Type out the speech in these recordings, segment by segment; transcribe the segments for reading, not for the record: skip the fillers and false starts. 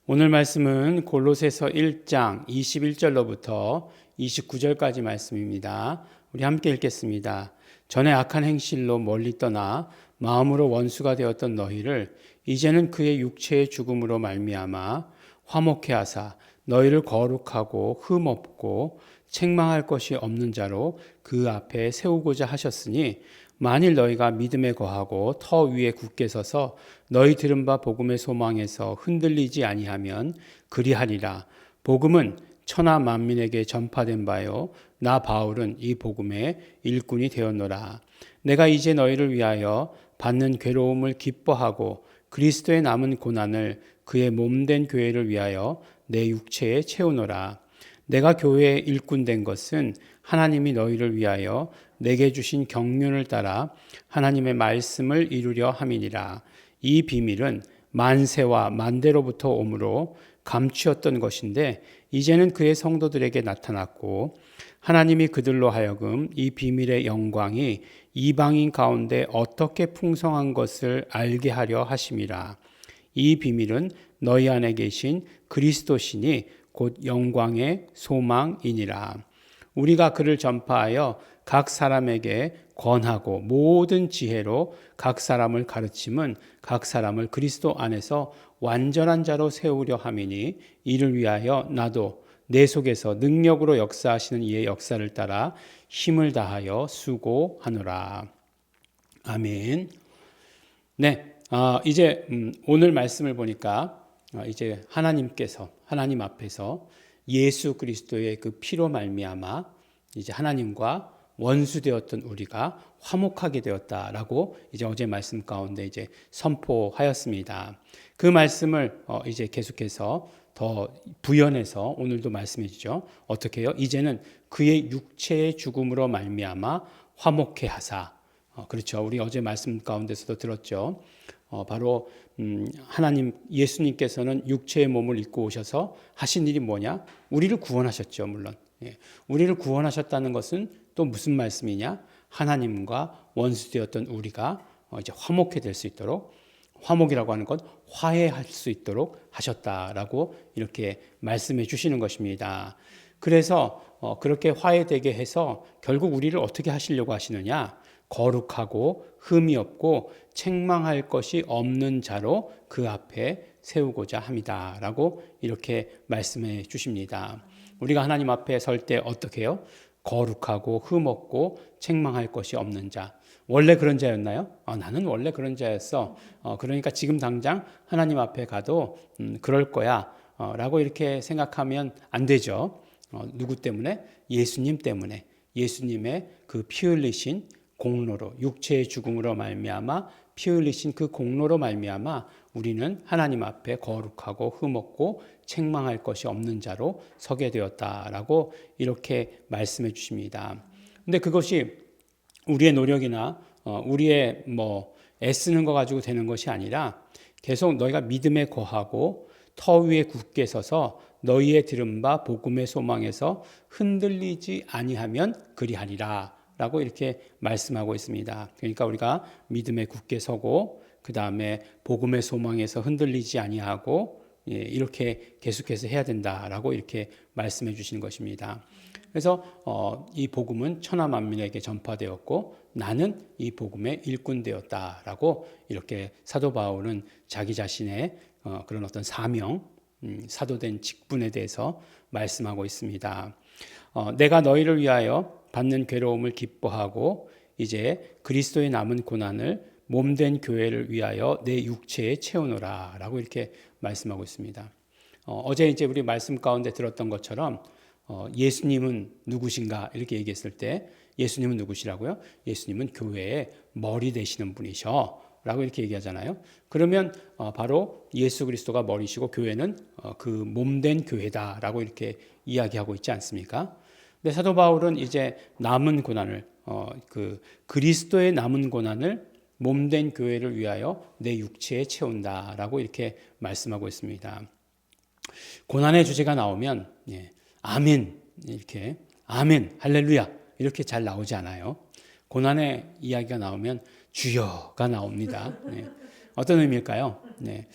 오늘 말씀은 골로새서 1장 21절로부터 29절까지 말씀입니다. 우리 함께 읽겠습니다. 전에 악한 행실로 멀리 떠나 마음으로 원수가 되었던 너희를 이제는 그의 육체의 죽음으로 말미암아 화목케 하사 너희를 거룩하고 흠없고 책망할 것이 없는 자로 그 앞에 세우고자 하셨으니 만일 너희가 믿음에 거하고 터 위에 굳게 서서 너희 들은 바 복음의 소망에서 흔들리지 아니하면 그리하리라. 복음은 천하 만민에게 전파된 바요 나 바울은 이 복음의 일꾼이 되었노라. 내가 이제 너희를 위하여 받는 괴로움을 기뻐하고 그리스도의 남은 고난을 그의 몸된 교회를 위하여 내 육체에 채우노라. 내가 교회의 일꾼 된 것은 하나님이 너희를 위하여 내게 주신 경륜을 따라 하나님의 말씀을 이루려 함이니라. 이 비밀은 만세와 만대로부터 오므로 감추었던 것인데 이제는 그의 성도들에게 나타났고 하나님이 그들로 하여금 이 비밀의 영광이 이방인 가운데 어떻게 풍성한 것을 알게 하려 하심이라. 이 비밀은 너희 안에 계신 그리스도시니 곧 영광의 소망이니라. 우리가 그를 전파하여 각 사람에게 권하고 모든 지혜로 각 사람을 가르침은 각 사람을 그리스도 안에서 완전한 자로 세우려 함이니 이를 위하여 나도 내 속에서 능력으로 역사하시는 이의 역사를 따라 힘을 다하여 수고하노라. 아멘. 네, 이제 오늘 말씀을 보니까 이제 하나님 앞에서 예수 그리스도의 그 피로 말미암아 이제 하나님과 원수되었던 우리가 화목하게 되었다라고 이제 어제 말씀 가운데 이제 선포하였습니다. 그 말씀을 이제 계속해서 더 부연해서 오늘도 말씀해 주죠. 어떻게 해요? 이제는 그의 육체의 죽음으로 말미암아 화목케 하사. 그렇죠. 우리 어제 말씀 가운데서도 들었죠. 바로 하나님 예수님께서는 육체의 몸을 입고 오셔서 하신 일이 뭐냐? 우리를 구원하셨죠. 물론 우리를 구원하셨다는 것은 또 무슨 말씀이냐? 하나님과 원수되었던 우리가 이제 화목해 될 수 있도록, 화목이라고 하는 건 화해할 수 있도록 하셨다라고 이렇게 말씀해 주시는 것입니다. 그래서 그렇게 화해되게 해서 결국 우리를 어떻게 하시려고 하시느냐? 거룩하고 흠이 없고 책망할 것이 없는 자로 그 앞에 세우고자 합니다라고 이렇게 말씀해 주십니다. 우리가 하나님 앞에 설 때 어떻게 해요? 거룩하고 흠 없고 책망할 것이 없는 자. 원래 그런 자였나요? 나는 원래 그런 자였어. 그러니까 지금 당장 하나님 앞에 가도 그럴 거야 라고 이렇게 생각하면 안 되죠. 누구 때문에? 예수님 때문에. 예수님의 그 피 흘리신 공로로, 육체의 죽음으로 말미암아 피 흘리신 그 공로로 말미암아 우리는 하나님 앞에 거룩하고 흠없고 책망할 것이 없는 자로 서게 되었다라고 이렇게 말씀해 주십니다. 근데 그것이 우리의 노력이나 우리의 애쓰는 거 가지고 되는 것이 아니라 계속 너희가 믿음에 거하고 터 위에 굳게 서서 너희의 들은 바 복음의 소망에서 흔들리지 아니하면 그리하리라 라고 이렇게 말씀하고 있습니다. 그러니까 우리가 믿음에 굳게 서고 그 다음에 복음의 소망에서 흔들리지 아니하고 이렇게 계속해서 해야 된다라고 이렇게 말씀해 주시는 것입니다. 그래서 이 복음은 천하 만민에게 전파되었고 나는 이 복음의 일꾼 되었다라고 이렇게 사도 바울은 자기 자신의 그런 어떤 사명, 사도된 직분에 대해서 말씀하고 있습니다. 내가 너희를 위하여 받는 괴로움을 기뻐하고 이제 그리스도의 남은 고난을 몸된 교회를 위하여 내 육체에 채우노라 라고 이렇게 말씀하고 있습니다. 어제 이제 우리 말씀 가운데 들었던 것처럼 예수님은 누구신가 이렇게 얘기했을 때 예수님은 누구시라고요? 예수님은 교회의 머리 되시는 분이셔 라고 이렇게 얘기하잖아요. 그러면 바로 예수 그리스도가 머리시고 교회는 그 몸된 교회다라고 이렇게 이야기하고 있지 않습니까? 근데 사도 바울은 이제 남은 고난을 그 그리스도의 남은 고난을 몸된 교회를 위하여 내 육체에 채운다라고 이렇게 말씀하고 있습니다. 고난의 주제가 나오면 아멘 이렇게 아멘 할렐루야 이렇게 잘 나오지 않아요. 고난의 이야기가 나오면 주여가 나옵니다. 어떤 의미일까요? 네.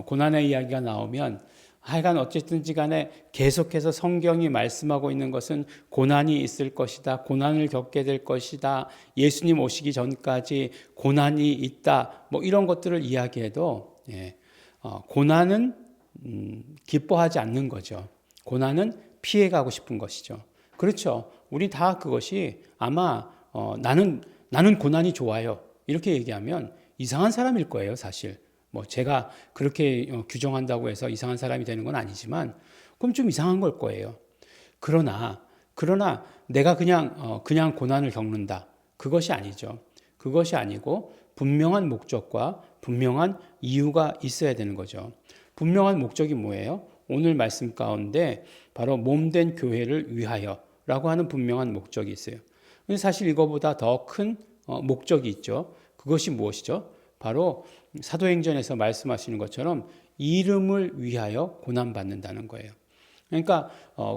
고난의 이야기가 나오면 하여간 어쨌든지 간에 계속해서 성경이 말씀하고 있는 것은 고난이 있을 것이다. 고난을 겪게 될 것이다. 예수님 오시기 전까지 고난이 있다. 뭐 이런 것들을 이야기해도 예, 고난은 기뻐하지 않는 거죠. 고난은 피해가고 싶은 것이죠. 그렇죠. 우리 다 그것이 아마 나는 고난이 좋아요. 이렇게 얘기하면 이상한 사람일 거예요, 사실. 뭐 제가 그렇게 규정한다고 해서 이상한 사람이 되는 건 아니지만 그럼 좀 이상한 걸 거예요. 그러나 내가 그냥 고난을 겪는다. 그것이 아니죠. 그것이 아니고 분명한 목적과 분명한 이유가 있어야 되는 거죠. 분명한 목적이 뭐예요? 오늘 말씀 가운데 바로 몸된 교회를 위하여라고 하는 분명한 목적이 있어요. 사실 이거보다 더 큰 목적이 있죠. 그것이 무엇이죠? 바로 사도행전에서 말씀하시는 것처럼 이름을 위하여 고난받는다는 거예요. 그러니까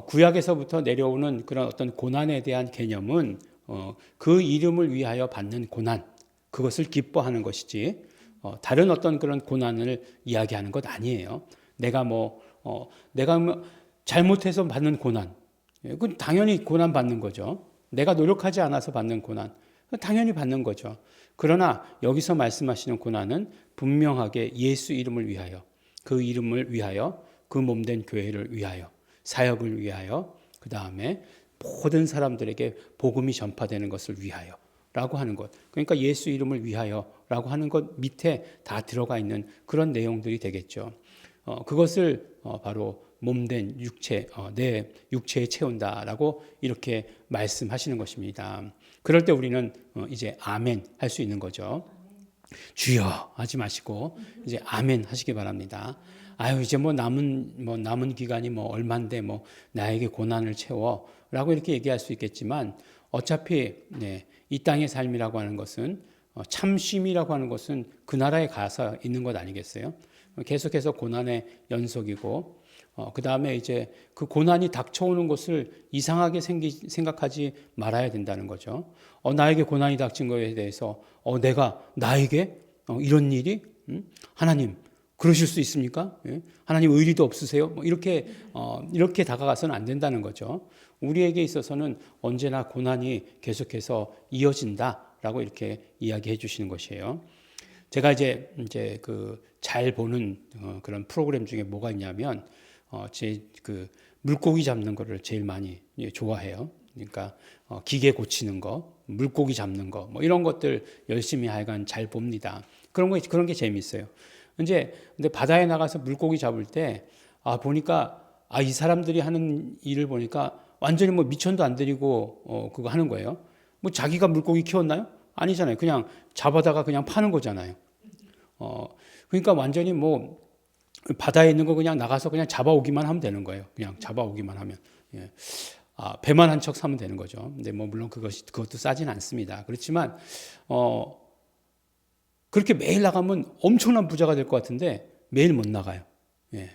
구약에서부터 내려오는 그런 어떤 고난에 대한 개념은 그 이름을 위하여 받는 고난, 그것을 기뻐하는 것이지 다른 어떤 그런 고난을 이야기하는 것 아니에요. 내가 잘못해서 받는 고난, 그건 당연히 고난 받는 거죠. 내가 노력하지 않아서 받는 고난, 당연히 받는 거죠. 그러나 여기서 말씀하시는 고난은 분명하게 예수 이름을 위하여, 그 이름을 위하여, 그 몸된 교회를 위하여, 사역을 위하여, 그 다음에 모든 사람들에게 복음이 전파되는 것을 위하여 라고 하는 것. 그러니까 예수 이름을 위하여 라고 하는 것 밑에 다 들어가 있는 그런 내용들이 되겠죠. 그것을 바로 몸된 육체, 내 육체에 채운다라고 이렇게 말씀하시는 것입니다. 그럴 때 우리는 이제 아멘 할 수 있는 거죠. 주여 하지 마시고 이제 아멘 하시기 바랍니다. 아유 이제 남은 기간이 얼만데 나에게 고난을 채워라고 이렇게 얘기할 수 있겠지만 어차피 이 땅의 삶이라고 하는 것은 참쉼이라고 하는 것은 그 나라에 가서 있는 것 아니겠어요? 계속해서 고난의 연속이고 그 다음에 이제 그 고난이 닥쳐오는 것을 이상하게 생각하지 말아야 된다는 거죠. 나에게 고난이 닥친 것에 대해서 나에게 이런 일이 하나님 그러실 수 있습니까? 예? 하나님 의리도 없으세요? 이렇게 다가가서는 안 된다는 거죠. 우리에게 있어서는 언제나 고난이 계속해서 이어진다라고 이렇게 이야기해 주시는 것이에요. 제가 이제 그 잘 보는 그런 프로그램 중에 뭐가 있냐면 제 그 물고기 잡는 거를 제일 많이 좋아해요. 그러니까 기계 고치는 거, 물고기 잡는 거, 이런 것들 열심히 하여간 잘 봅니다. 그런 게 재미있어요. 근데 바다에 나가서 물고기 잡을 때 보니까 이 사람들이 하는 일을 보니까 완전히 미천도 안 들이고 그거 하는 거예요. 자기가 물고기 키웠나요? 아니잖아요. 그냥 잡아다가 그냥 파는 거잖아요. 그러니까 완전히 바다에 있는 거 그냥 나가서 그냥 잡아오기만 하면 되는 거예요. 그냥 잡아오기만 하면. 예. 배만 한 척 사면 되는 거죠. 근데 물론 그것도 싸진 않습니다. 그렇지만, 그렇게 매일 나가면 엄청난 부자가 될 것 같은데 매일 못 나가요. 예.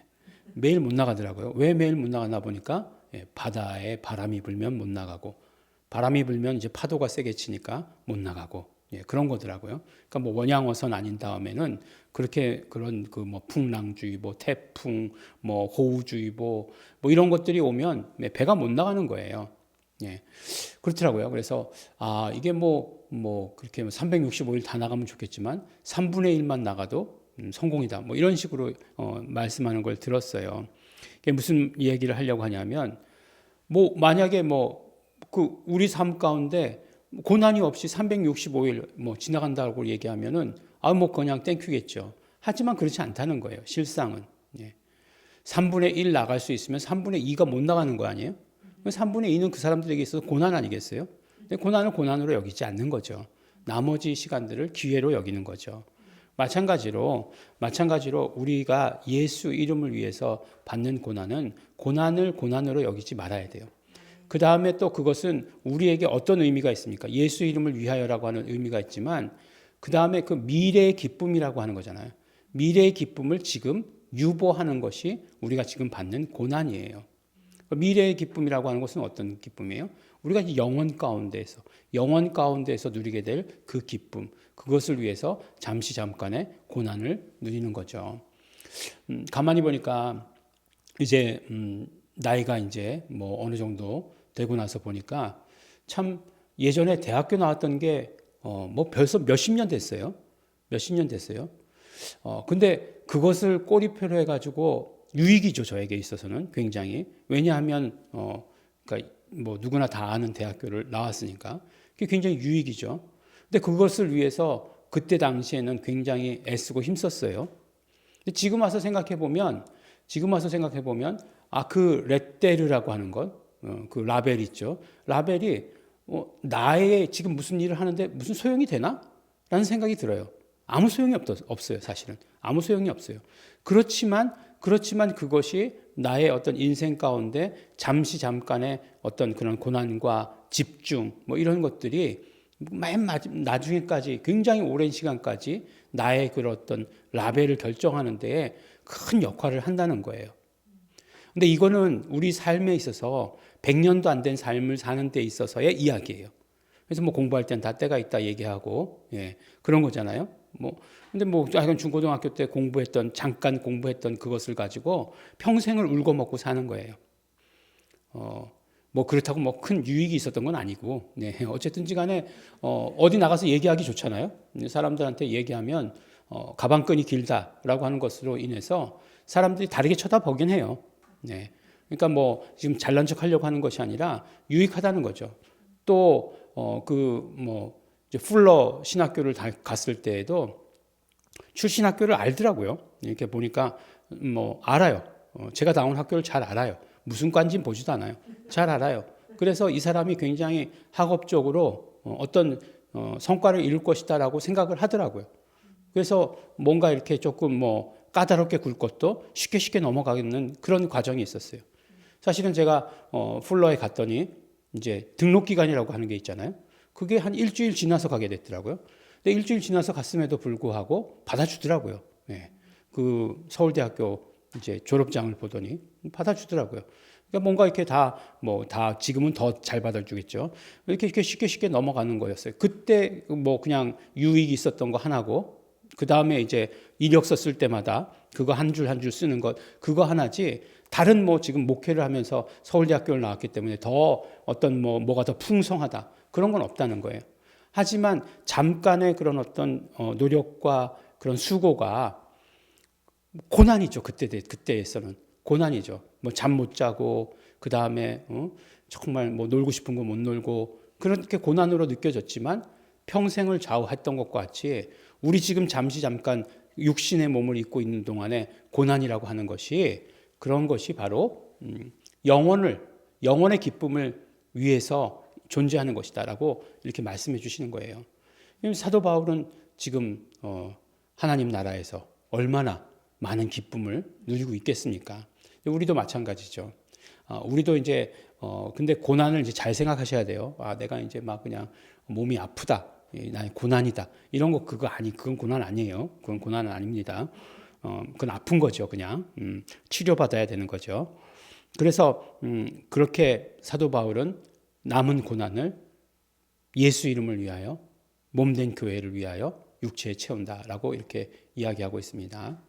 매일 못 나가더라고요. 왜 매일 못 나가나 보니까 바다에 바람이 불면 못 나가고 바람이 불면 이제 파도가 세게 치니까 못 나가고 그런 거더라고요. 그러니까 원양어선 아닌 다음에는 그런 풍랑주의, 태풍, 호우주의보 이런 것들이 오면 배가 못 나가는 거예요. 예. 그렇더라고요. 그래서 이게 그렇게 365일 다 나가면 좋겠지만 3분의 1만 나가도 성공이다. 이런 식으로 말씀하는 걸 들었어요. 이게 무슨 얘기를 하려고 하냐면 만약에 우리 삶 가운데 고난이 없이 365일 지나간다고 얘기하면은 그냥 땡큐겠죠. 하지만 그렇지 않다는 거예요. 실상은. 3분의 1 나갈 수 있으면 3분의 2가 못 나가는 거 아니에요? 3분의 2는 그 사람들에게 있어서 고난 아니겠어요? 근데 고난을 고난으로 여기지 않는 거죠. 나머지 시간들을 기회로 여기는 거죠. 마찬가지로 우리가 예수 이름을 위해서 받는 고난은 고난을 고난으로 여기지 말아야 돼요. 그 다음에 또 그것은 우리에게 어떤 의미가 있습니까? 예수 이름을 위하여라고 하는 의미가 있지만 그 다음에 그 미래의 기쁨이라고 하는 거잖아요. 미래의 기쁨을 지금 유보하는 것이 우리가 지금 받는 고난이에요. 미래의 기쁨이라고 하는 것은 어떤 기쁨이에요? 우리가 이제 영원 가운데에서 누리게 될 그 기쁨, 그것을 위해서 잠시 잠깐의 고난을 누리는 거죠. 가만히 보니까 이제 나이가 이제 뭐 어느 정도 되고 나서 보니까 참 예전에 대학교 나왔던 게 뭐 벌써 몇십 년 됐어요. 몇십 년 됐어요. 근데 그것을 꼬리표로 해가지고 유익이죠. 저에게 있어서는 굉장히. 왜냐하면 그러니까 뭐 누구나 다 아는 대학교를 나왔으니까 그게 굉장히 유익이죠. 근데 그것을 위해서 그때 당시에는 굉장히 애쓰고 힘썼어요. 근데 지금 와서 생각해 보면 그 레테르라고 하는 것, 그 라벨 있죠. 라벨이 나의 지금 무슨 일을 하는데 무슨 소용이 되나? 라는 생각이 들어요. 아무 소용이 없어요, 사실은. 아무 소용이 없어요. 그렇지만 그것이 나의 어떤 인생 가운데 잠깐의 어떤 그런 고난과 집중, 뭐 이런 것들이 맨 나중에까지 굉장히 오랜 시간까지 나의 그런 어떤 라벨을 결정하는 데에 큰 역할을 한다는 거예요. 근데 이거는 우리 삶에 있어서 100년도 안 된 삶을 사는 데 있어서의 이야기예요. 그래서 뭐 공부할 땐 다 때가 있다 얘기하고, 그런 거잖아요. 근데 하여간 중고등학교 때 잠깐 공부했던 그것을 가지고 평생을 울고 먹고 사는 거예요. 그렇다고 뭐 큰 유익이 있었던 건 아니고, 어쨌든지 간에, 어디 나가서 얘기하기 좋잖아요. 사람들한테 얘기하면, 가방끈이 길다라고 하는 것으로 인해서 사람들이 다르게 쳐다보긴 해요. 그러니까 지금 잘난 척 하려고 하는 것이 아니라 유익하다는 거죠. 또, 이제 풀러 신학교를 갔을 때에도 출신 학교를 알더라고요. 이렇게 보니까 알아요. 제가 나온 학교를 잘 알아요. 무슨 과인지는 보지도 않아요. 잘 알아요. 그래서 이 사람이 굉장히 학업적으로 어떤 성과를 이룰 것이다라고 생각을 하더라고요. 그래서 뭔가 이렇게 조금 까다롭게 굴 것도 쉽게 넘어가는 그런 과정이 있었어요. 사실은 제가 풀러에 갔더니 이제 등록 기간이라고 하는 게 있잖아요. 그게 한 일주일 지나서 가게 됐더라고요. 근데 일주일 지나서 갔음에도 불구하고 받아주더라고요. 그 서울대학교 이제 졸업장을 보더니 받아주더라고요. 그러니까 뭔가 이렇게 다 지금은 더 잘 받아주겠죠. 이렇게 쉽게 넘어가는 거였어요. 그때 그냥 유익이 있었던 거 하나고, 그 다음에 이제 이력서 쓸 때마다 그거 한 줄 한 줄 쓰는 것, 그거 하나지, 다른 지금 목회를 하면서 서울대학교를 나왔기 때문에 더 어떤 뭐가 더 풍성하다. 그런 건 없다는 거예요. 하지만 잠깐의 그런 어떤 노력과 그런 수고가 고난이죠. 그때에서는 고난이죠. 잠 못 자고, 그 다음에 정말 놀고 싶은 거 못 놀고, 그렇게 고난으로 느껴졌지만 평생을 좌우했던 것과 같이 우리 지금 잠깐 육신의 몸을 입고 있는 동안에 고난이라고 하는 것이, 그런 것이 바로 영원의 기쁨을 위해서 존재하는 것이다라고 이렇게 말씀해 주시는 거예요. 사도 바울은 지금 하나님 나라에서 얼마나 많은 기쁨을 누리고 있겠습니까? 우리도 마찬가지죠. 우리도 이제 근데 고난을 이제 잘 생각하셔야 돼요. 내가 이제 그냥 몸이 아프다, 나의 고난이다, 이런 거 그건 고난 아니에요. 그건 고난은 아닙니다. 그건 아픈 거죠, 그냥. 치료받아야 되는 거죠. 그래서 그렇게 사도 바울은 남은 고난을 예수 이름을 위하여, 몸된 교회를 위하여 육체에 채운다라고 이렇게 이야기하고 있습니다.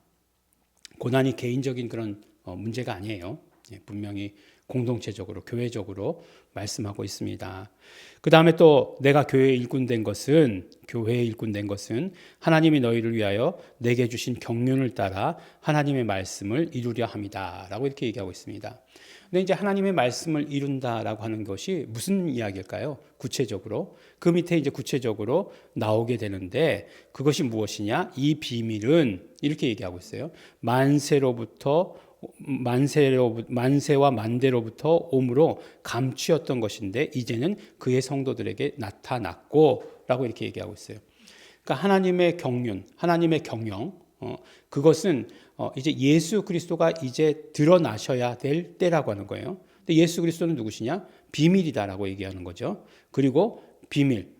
고난이 개인적인 그런 문제가 아니에요. 분명히 공동체적으로, 교회적으로 말씀하고 있습니다. 그 다음에 또 내가 교회의 일꾼 된 것은 하나님이 너희를 위하여 내게 주신 경륜을 따라 하나님의 말씀을 이루려 함이다 라고 이렇게 얘기하고 있습니다. 근데 이제 하나님의 말씀을 이룬다라고 하는 것이 무슨 이야기일까요? 구체적으로 그 밑에 이제 구체적으로 나오게 되는데, 그것이 무엇이냐? 이 비밀은 이렇게 얘기하고 있어요. 만세와 만대로부터 옴으로 감추었던 것인데 이제는 그의 성도들에게 나타났고 라고 이렇게 얘기하고 있어요. 그러니까 하나님의 경륜, 하나님의 경영, 그것은 이제 예수 그리스도가 이제 드러나셔야 될 때라고 하는 거예요. 근데 예수 그리스도는 누구시냐? 비밀이다라고 얘기하는 거죠. 그리고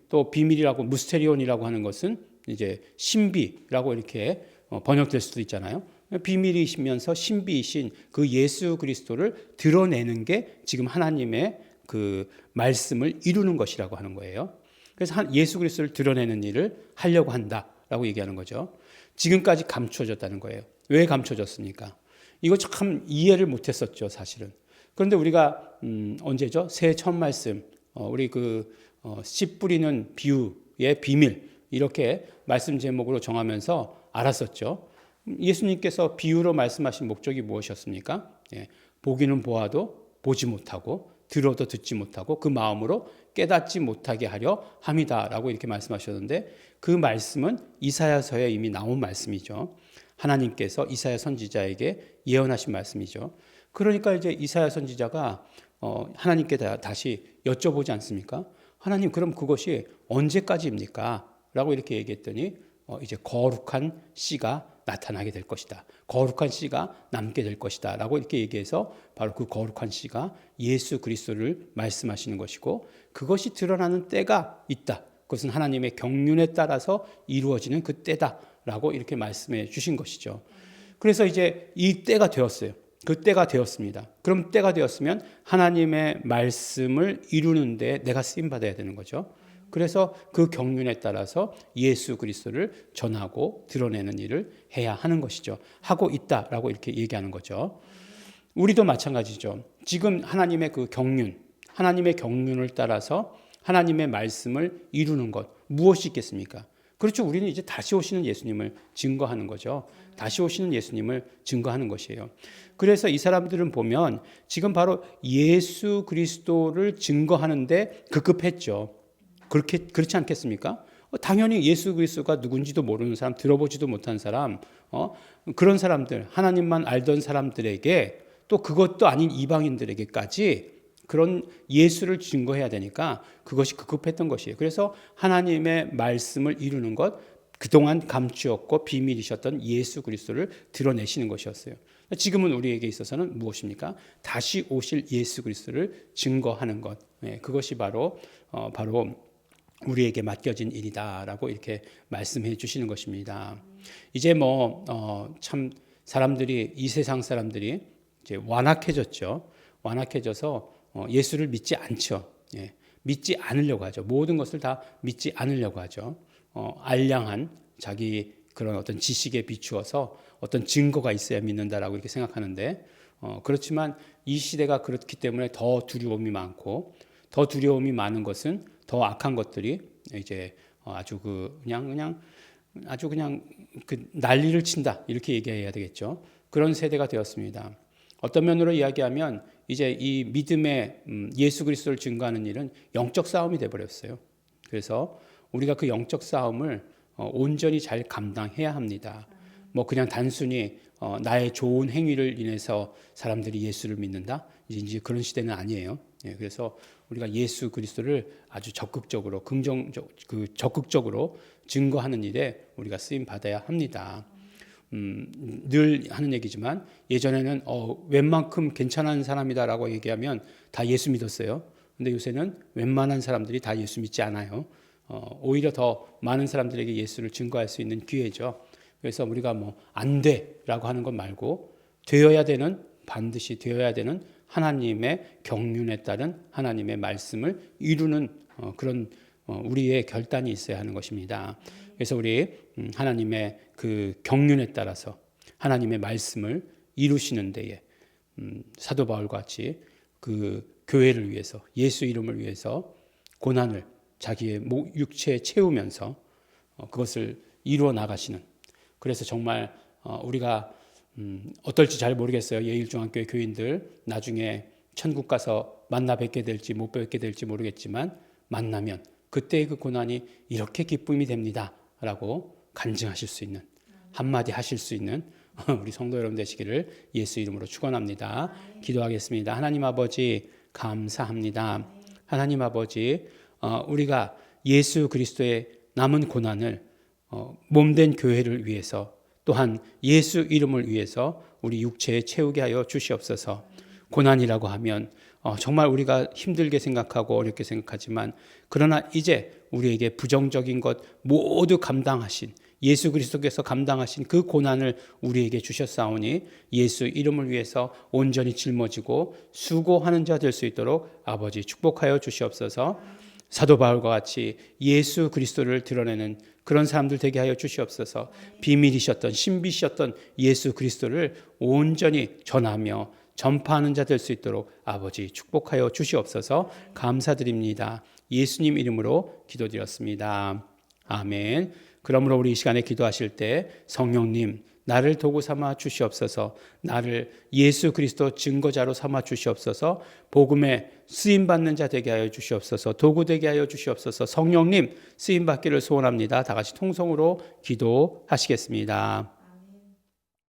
또 비밀이라고, 무스테리온이라고 하는 것은 이제 신비라고 이렇게 번역될 수도 있잖아요. 비밀이시면서 신비이신 그 예수 그리스도를 드러내는 게 지금 하나님의 그 말씀을 이루는 것이라고 하는 거예요. 그래서 예수 그리스도를 드러내는 일을 하려고 한다라고 얘기하는 거죠. 지금까지 감춰졌다는 거예요. 왜 감춰졌습니까? 이거 참 이해를 못했었죠, 사실은. 그런데 우리가 언제죠? 새해 첫 말씀, 우리 씨 뿌리는 비유의 비밀, 이렇게 말씀 제목으로 정하면서 알았었죠. 예수님께서 비유로 말씀하신 목적이 무엇이었습니까? 보기는 보아도 보지 못하고 들어도 듣지 못하고 그 마음으로 깨닫지 못하게 하려 함이다라고 이렇게 말씀하셨는데, 그 말씀은 이사야서에 이미 나온 말씀이죠. 하나님께서 이사야 선지자에게 예언하신 말씀이죠. 그러니까 이제 이사야 선지자가 하나님께 다시 여쭤보지 않습니까? 하나님, 그럼 그것이 언제까지입니까? 라고 이렇게 얘기했더니 이제 거룩한 씨가 나타나게 될 것이다. 거룩한 씨가 남게 될 것이다. 라고 이렇게 얘기해서 바로 그 거룩한 씨가 예수 그리스도를 말씀하시는 것이고, 그것이 드러나는 때가 있다. 그것은 하나님의 경륜에 따라서 이루어지는 그 때다. 라고 이렇게 말씀해 주신 것이죠. 그래서 이제 이 때가 되었어요. 그 때가 되었습니다. 그럼 때가 되었으면 하나님의 말씀을 이루는데 내가 쓰임받아야 되는 거죠. 그래서 그 경륜에 따라서 예수 그리스도를 전하고 드러내는 일을 해야 하는 것이죠. 하고 있다라고 이렇게 얘기하는 거죠. 우리도 마찬가지죠. 지금 하나님의 그 경륜, 하나님의 경륜을 따라서 하나님의 말씀을 이루는 것, 무엇이 있겠습니까? 그렇죠. 우리는 이제 다시 오시는 예수님을 증거하는 거죠. 다시 오시는 예수님을 증거하는 것이에요. 그래서 이 사람들은 보면 지금 바로 예수 그리스도를 증거하는데 급급했죠. 그렇지 않겠습니까? 당연히 예수 그리스도가 누군지도 모르는 사람, 들어보지도 못한 사람, 그런 사람들, 하나님만 알던 사람들에게, 또 그것도 아닌 이방인들에게까지 그런 예수를 증거해야 되니까 그것이 급급했던 것이에요. 그래서 하나님의 말씀을 이루는 것, 그동안 감추었고 비밀이셨던 예수 그리스도를 드러내시는 것이었어요. 지금은 우리에게 있어서는 무엇입니까? 다시 오실 예수 그리스도를 증거하는 것. 그것이 바로 우리에게 맡겨진 일이다라고 이렇게 말씀해 주시는 것입니다. 이제 참 사람들이, 이 세상 사람들이 이제 완악해졌죠. 완악해져서 예수를 믿지 않죠. 믿지 않으려고 하죠. 모든 것을 다 믿지 않으려고 하죠. 알량한 자기 그런 어떤 지식에 비추어서 어떤 증거가 있어야 믿는다라고 이렇게 생각하는데, 그렇지만 이 시대가 그렇기 때문에 더 두려움이 많고, 더 두려움이 많은 것은 더 악한 것들이 이제 아주 그냥 그 난리를 친다, 이렇게 얘기해야 되겠죠. 그런 세대가 되었습니다. 어떤 면으로 이야기하면 이제 이 믿음의 예수 그리스도를 증거하는 일은 영적 싸움이 되어버렸어요. 그래서 우리가 그 영적 싸움을 온전히 잘 감당해야 합니다. 그냥 단순히 나의 좋은 행위를 인해서 사람들이 예수를 믿는다? 이제 그런 시대는 아니에요. 그래서 우리가 예수 그리스도를 아주 적극적으로, 적극적으로 증거하는 일에 우리가 쓰임 받아야 합니다. 늘 하는 얘기지만 예전에는 웬만큼 괜찮은 사람이다라고 얘기하면 다 예수 믿었어요. 근데 요새는 웬만한 사람들이 다 예수 믿지 않아요. 오히려 더 많은 사람들에게 예수를 증거할 수 있는 기회죠. 그래서 우리가 안 돼라고 하는 것 말고 반드시 되어야 되는 하나님의 경륜에 따른 하나님의 말씀을 이루는 그런 우리의 결단이 있어야 하는 것입니다. 그래서 우리 하나님의 그 경륜에 따라서 하나님의 말씀을 이루시는 데에 사도 바울과 같이 그 교회를 위해서, 예수 이름을 위해서 고난을 자기의 육체에 채우면서 그것을 이루어 나가시는, 그래서 정말 우리가 어떨지 잘 모르겠어요. 예일중앙교회 교인들 나중에 천국 가서 만나 뵙게 될지 못 뵙게 될지 모르겠지만, 만나면 그때의 그 고난이 이렇게 기쁨이 됩니다 라고 간증하실 수 있는, 한마디 하실 수 있는 우리 성도 여러분 되시기를 예수 이름으로 축원합니다. 기도하겠습니다. 하나님 아버지 감사합니다. 하나님 아버지, 우리가 예수 그리스도의 남은 고난을 몸된 교회를 위해서, 또한 예수 이름을 위해서 우리 육체에 채우게 하여 주시옵소서. 고난이라고 하면 정말 우리가 힘들게 생각하고 어렵게 생각하지만, 그러나 이제 우리에게 부정적인 것 모두 감당하신 예수 그리스도께서 감당하신 그 고난을 우리에게 주셨사오니 예수 이름을 위해서 온전히 짊어지고 수고하는 자 될 수 있도록 아버지 축복하여 주시옵소서. 사도 바울과 같이 예수 그리스도를 드러내는 그런 사람들 되게 하여 주시옵소서. 비밀이셨던 신비셨던 예수 그리스도를 온전히 전하며 전파하는 자 될 수 있도록 아버지 축복하여 주시옵소서. 감사드립니다. 예수님 이름으로 기도드렸습니다. 아멘. 그러므로 우리 이 시간에 기도하실 때 성령님 나를 도구 삼아 주시옵소서. 나를 예수 그리스도 증거자로 삼아 주시옵소서. 복음에 쓰임받는 자 되게 하여 주시옵소서. 도구 되게 하여 주시옵소서. 성령님 쓰임받기를 소원합니다. 다 같이 통성으로 기도하시겠습니다.